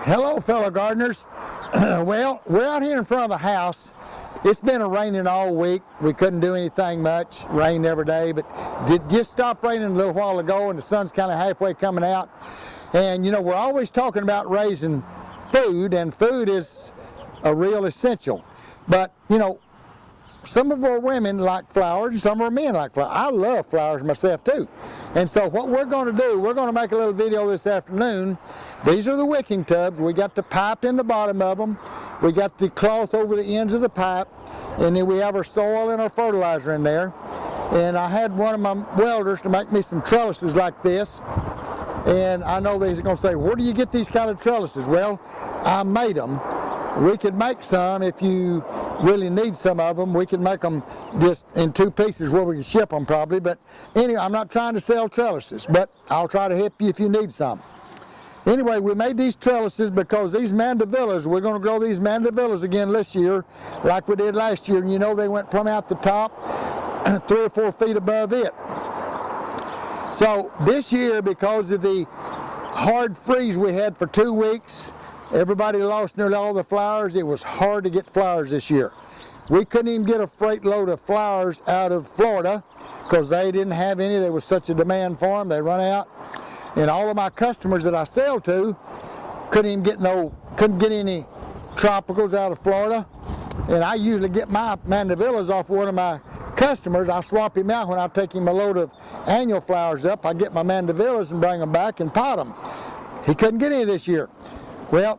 Hello, fellow gardeners. Well, we're out here in front of the house. It's been raining all week. We couldn't do anything much. Rained every day, but it just stopped raining a little while ago, and the sun's kind of halfway coming out. And you know, we're always talking about raising food, and food is a real essential. But you know, some of our women like flowers, and some of our men like flowers. I love flowers myself too. And so what we're going to do, we're going to make a little video this afternoon. These are the wicking tubs. We got the pipe in the bottom of them. We got the cloth over the ends of the pipe. And then we have our soil and our fertilizer in there. And I had one of my welders to make me some trellises like this. And I know they're going to say, where do you get these kind of trellises? Well, I made them. We could make some if you really need some of them. We can make them just in two pieces where we can ship them probably. But anyway, I'm not trying to sell trellises, but I'll try to help you if you need some. Anyway, we made these trellises because these mandevillas, we're going to grow these mandevillas again this year like we did last year. And you know, they went plumb out the top 3 or 4 feet above it. So this year, because of the hard freeze we had for 2 weeks, everybody lost nearly all the flowers. It was hard to get flowers this year. We couldn't even get a freight load of flowers out of Florida because they didn't have any. There was such a demand for them. They run out. And all of my customers that I sell to couldn't get any tropicals out of Florida. And I usually get my mandevillas off one of my customers. I swap him out when I take him a load of annual flowers up. I get my mandevillas and bring them back and pot them. He couldn't get any this year. Well,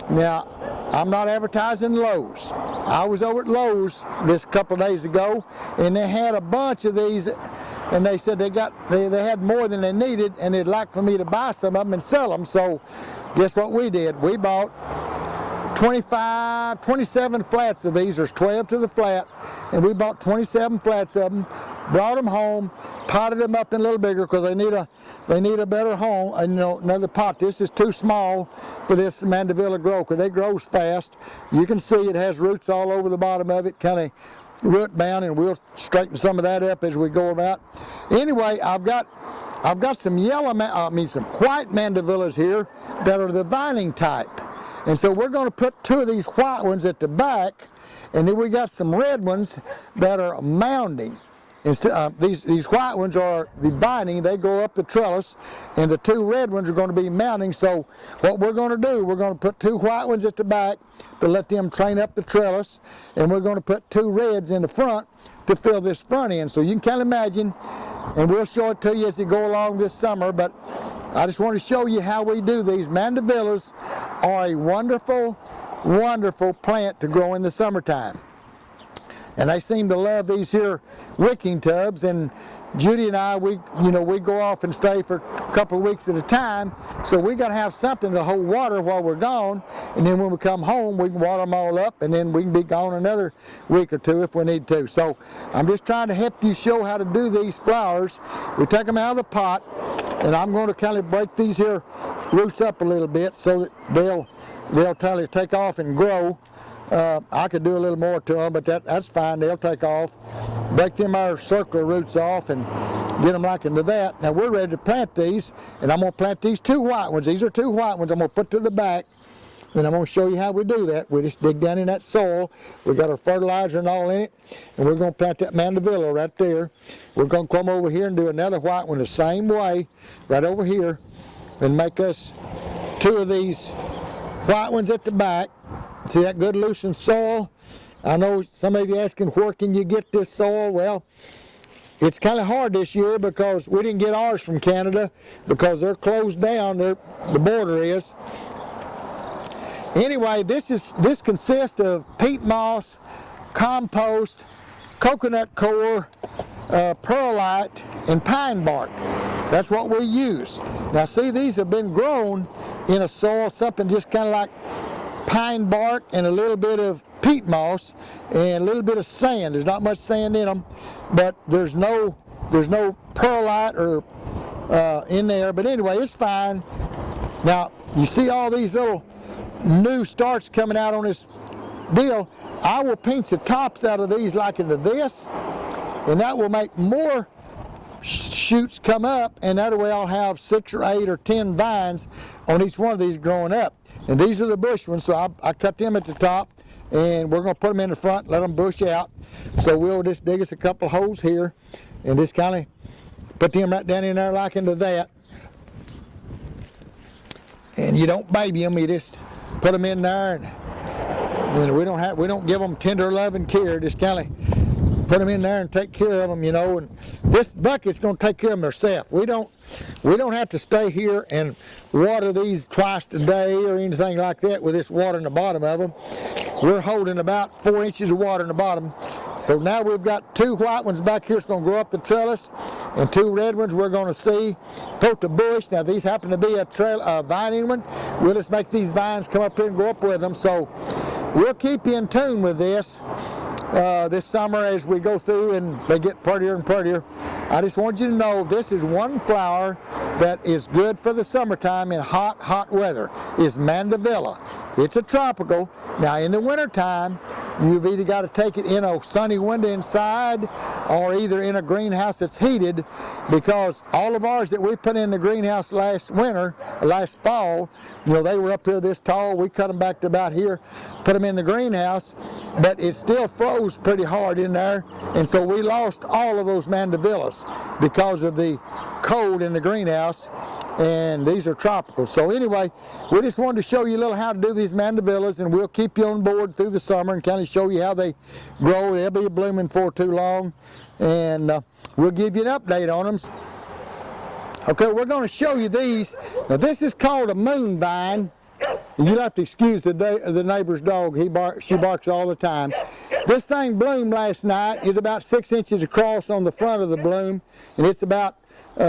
now, I'm not advertising Lowe's. I was over at Lowe's this couple of days ago, and they had a bunch of these, and they said they had more than they needed, and they'd like for me to buy some of them and sell them. So, guess what we did? We bought 27 flats of these. There's 12 to the flat, and we bought 27 flats of them, brought them home, potted them up in a little bigger because they need a better home, you know, another pot. This is too small for this mandevilla grow because it grows fast. You can see it has roots all over the bottom of it, kind of root bound, and we'll straighten some of that up as we go about. Anyway, I've got some some white mandevillas here that are the vining type. And so we're going to put 2 of these white ones at the back, and then we got some red ones that are mounding. These white ones are the vining. They go up the trellis, and the 2 red ones are going to be mounding. So what we're going to do, we're going to put 2 white ones at the back to let them train up the trellis, and we're going to put 2 reds in the front to fill this front in. So you can kind of imagine, and we'll show it to you as we go along this summer, but I just want to show you how we do these. Mandevillas are a wonderful, wonderful plant to grow in the summertime. And they seem to love these here wicking tubs. And Judy and I, we go off and stay for a couple of weeks at a time. So we got to have something to hold water while we're gone. And then when we come home, we can water them all up, and then we can be gone another week or 2 if we need to. So I'm just trying to help you show how to do these flowers. We take them out of the pot, and I'm going to kind of break these here roots up a little bit so that they'll kind of take off and grow. I could do a little more to them, but that's fine. They'll take off. Break them our circular roots off and get them like into that. Now we're ready to plant these, and I'm going to plant these 2 white ones. These are 2 white ones I'm going to put to the back, and I'm going to show you how we do that. We just dig down in that soil. We got our fertilizer and all in it, and we're going to plant that mandevilla right there. We're going to come over here and do another white one the same way, right over here, and make us 2 of these white ones at the back. See that good loosened soil? I know some of you asking, where can you get this soil? Well, it's kind of hard this year because we didn't get ours from Canada because they're closed down. The border is. Anyway, this consists of peat moss, compost, coconut coir, perlite, and pine bark. That's what we use. Now see, these have been grown in a soil, something just kind of like pine bark and a little bit of peat moss and a little bit of sand. There's not much sand in them, but there's no perlite or in there. But anyway, it's fine. Now you see all these little new starts coming out on this deal. I will pinch the tops out of these like into this, and that will make more shoots come up, and that way I'll have 6 or 8 or 10 vines on each one of these growing up. And these are the bush ones, so I cut them at the top, and we're going to put them in the front, let them bush out. So we'll just dig us a couple holes here, and just kind of put them right down in there like into that. And you don't baby them, you just put them in there, and we don't give them tender loving care, just kind of put them in there and take care of them, you know. And this bucket's going to take care of them themselves. We don't have to stay here and water these twice a day or anything like that with this water in the bottom of them. We're holding about 4 inches of water in the bottom. So now we've got 2 white ones back here that's going to grow up the trellis, and 2 red ones we're going to see poke the bush. Now these happen to be a vining one. We'll just make these vines come up here and go up with them. So we'll keep you in tune with this summer as we go through and they get prettier and prettier. I just want you to know this is one flower that is good for the summertime in hot weather, is Mandevilla. It's a tropical. Now in the wintertime, you've either got to take it in a sunny window inside or either in a greenhouse that's heated, because all of ours that we put in the greenhouse last fall, you know, they were up here this tall. We cut them back to about here, put them in the greenhouse, but it still froze pretty hard in there, and so we lost all of those mandevillas because of the cold in the greenhouse. And these are tropical. So anyway, we just wanted to show you a little how to do these mandevillas, and we'll keep you on board through the summer and kind of show you how they grow. They'll be blooming for too long, and we'll give you an update on them. Okay, we're going to show you these. Now this is called a moon vine. You'll have to excuse the neighbor's dog. She barks all the time. This thing bloomed last night. It's about 6 inches across on the front of the bloom, and it's about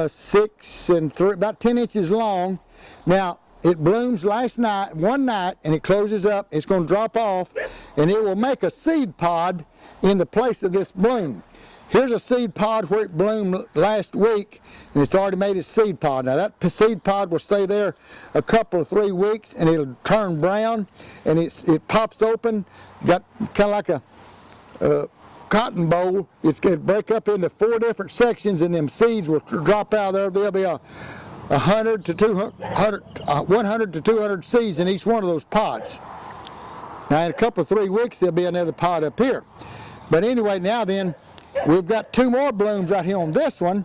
6 and 3, about 10 inches long. Now it blooms one night, and it closes up. It's going to drop off, and it will make a seed pod in the place of this bloom. Here's a seed pod where it bloomed last week, and it's already made its seed pod. Now that seed pod will stay there a couple of 3 weeks, and it'll turn brown, and it pops open, got kind of like a cotton bowl. It's going to break up into 4 different sections, and them seeds will drop out of there. There'll be 100 to 200 seeds in each one of those pods. Now in a couple of 3 weeks there'll be another pod up here. But anyway, now then, we've got 2 more blooms right here on this one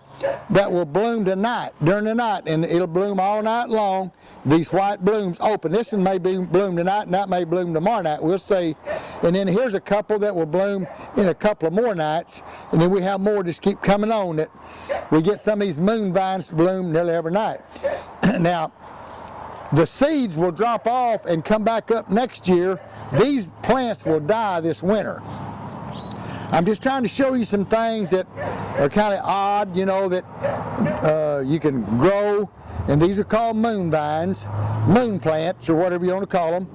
that will bloom tonight, during the night, and it'll bloom all night long. These white blooms open. This one may be bloom tonight, and that may bloom tomorrow night. We'll see. And then here's a couple that will bloom in a couple of more nights, and then we have more just keep coming on. That we get some of these moon vines to bloom nearly every night. Now, the seeds will drop off and come back up next year. These plants will die this winter. I'm just trying to show you some things that are kind of odd, you know, that you can grow. And these are called moon vines, moon plants, or whatever you want to call them.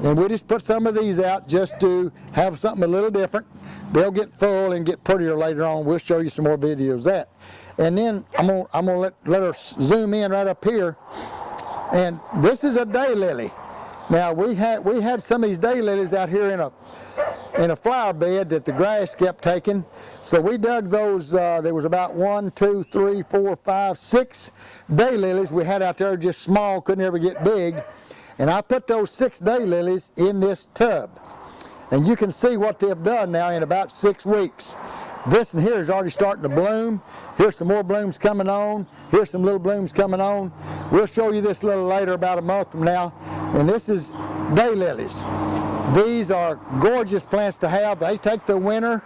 And we just put some of these out just to have something a little different. They'll get full and get prettier later on. We'll show you some more videos of that. And then I'm gonna let her zoom in right up here. And this is a daylily. Now we had some of these daylilies out here in a flower bed that the grass kept taking. So we dug those, there was about 1, 2, 3, 4, 5, 6 daylilies we had out there, just small, couldn't ever get big. And I put those 6 daylilies in this tub. And you can see what they've done now in about 6 weeks. This one here is already starting to bloom. Here's some more blooms coming on. Here's some little blooms coming on. We'll show you this a little later, about a month from now. And this is daylilies. These are gorgeous plants to have. They take the winter.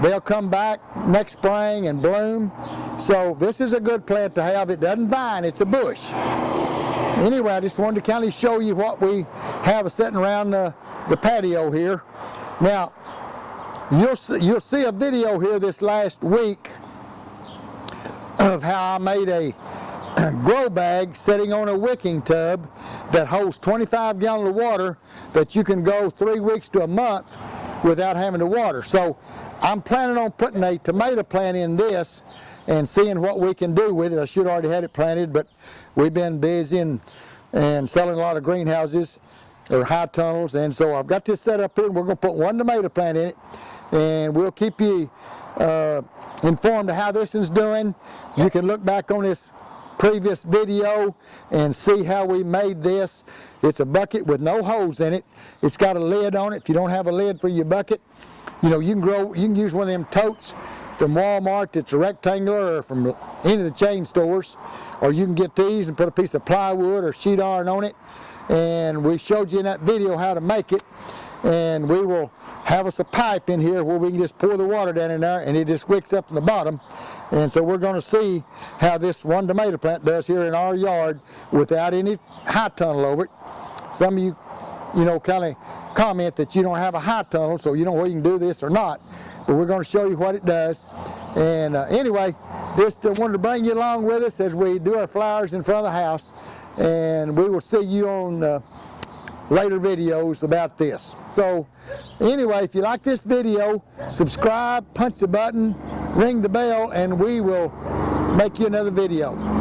They'll come back next spring and bloom. So this is a good plant to have. It doesn't vine, it's a bush. Anyway, I just wanted to kind of show you what we have sitting around the patio here. Now, you'll see a video here this last week of how I made a grow bag sitting on a wicking tub that holds 25 gallons of water that you can go 3 weeks to a month without having to water. So I'm planning on putting a tomato plant in this and seeing what we can do with it. I should already had it planted, but we've been busy and selling a lot of greenhouses or high tunnels, and so I've got this set up here, and we're going to put 1 tomato plant in it. and we'll keep you informed of how this one's doing. You can look back on this previous video and see how we made this. It's a bucket with no holes in it. It's got a lid on it. If you don't have a lid for your bucket, you know, you can use one of them totes from Walmart that's a rectangular, or from any of the chain stores, or you can get these and put a piece of plywood or sheet iron on it. And we showed you in that video how to make it, and we will have us a pipe in here where we can just pour the water down in there and it just wicks up in the bottom. And so we're going to see how this one tomato plant does here in our yard without any high tunnel over it. Some of you, kind of comment that you don't have a high tunnel, so you know whether you can do this or not. But we're going to show you what it does. And anyway, just wanted to bring you along with us as we do our flowers in front of the house. And we will see you on later videos about this. So anyway, if you like this video, subscribe, punch the button, ring the bell, and we will make you another video.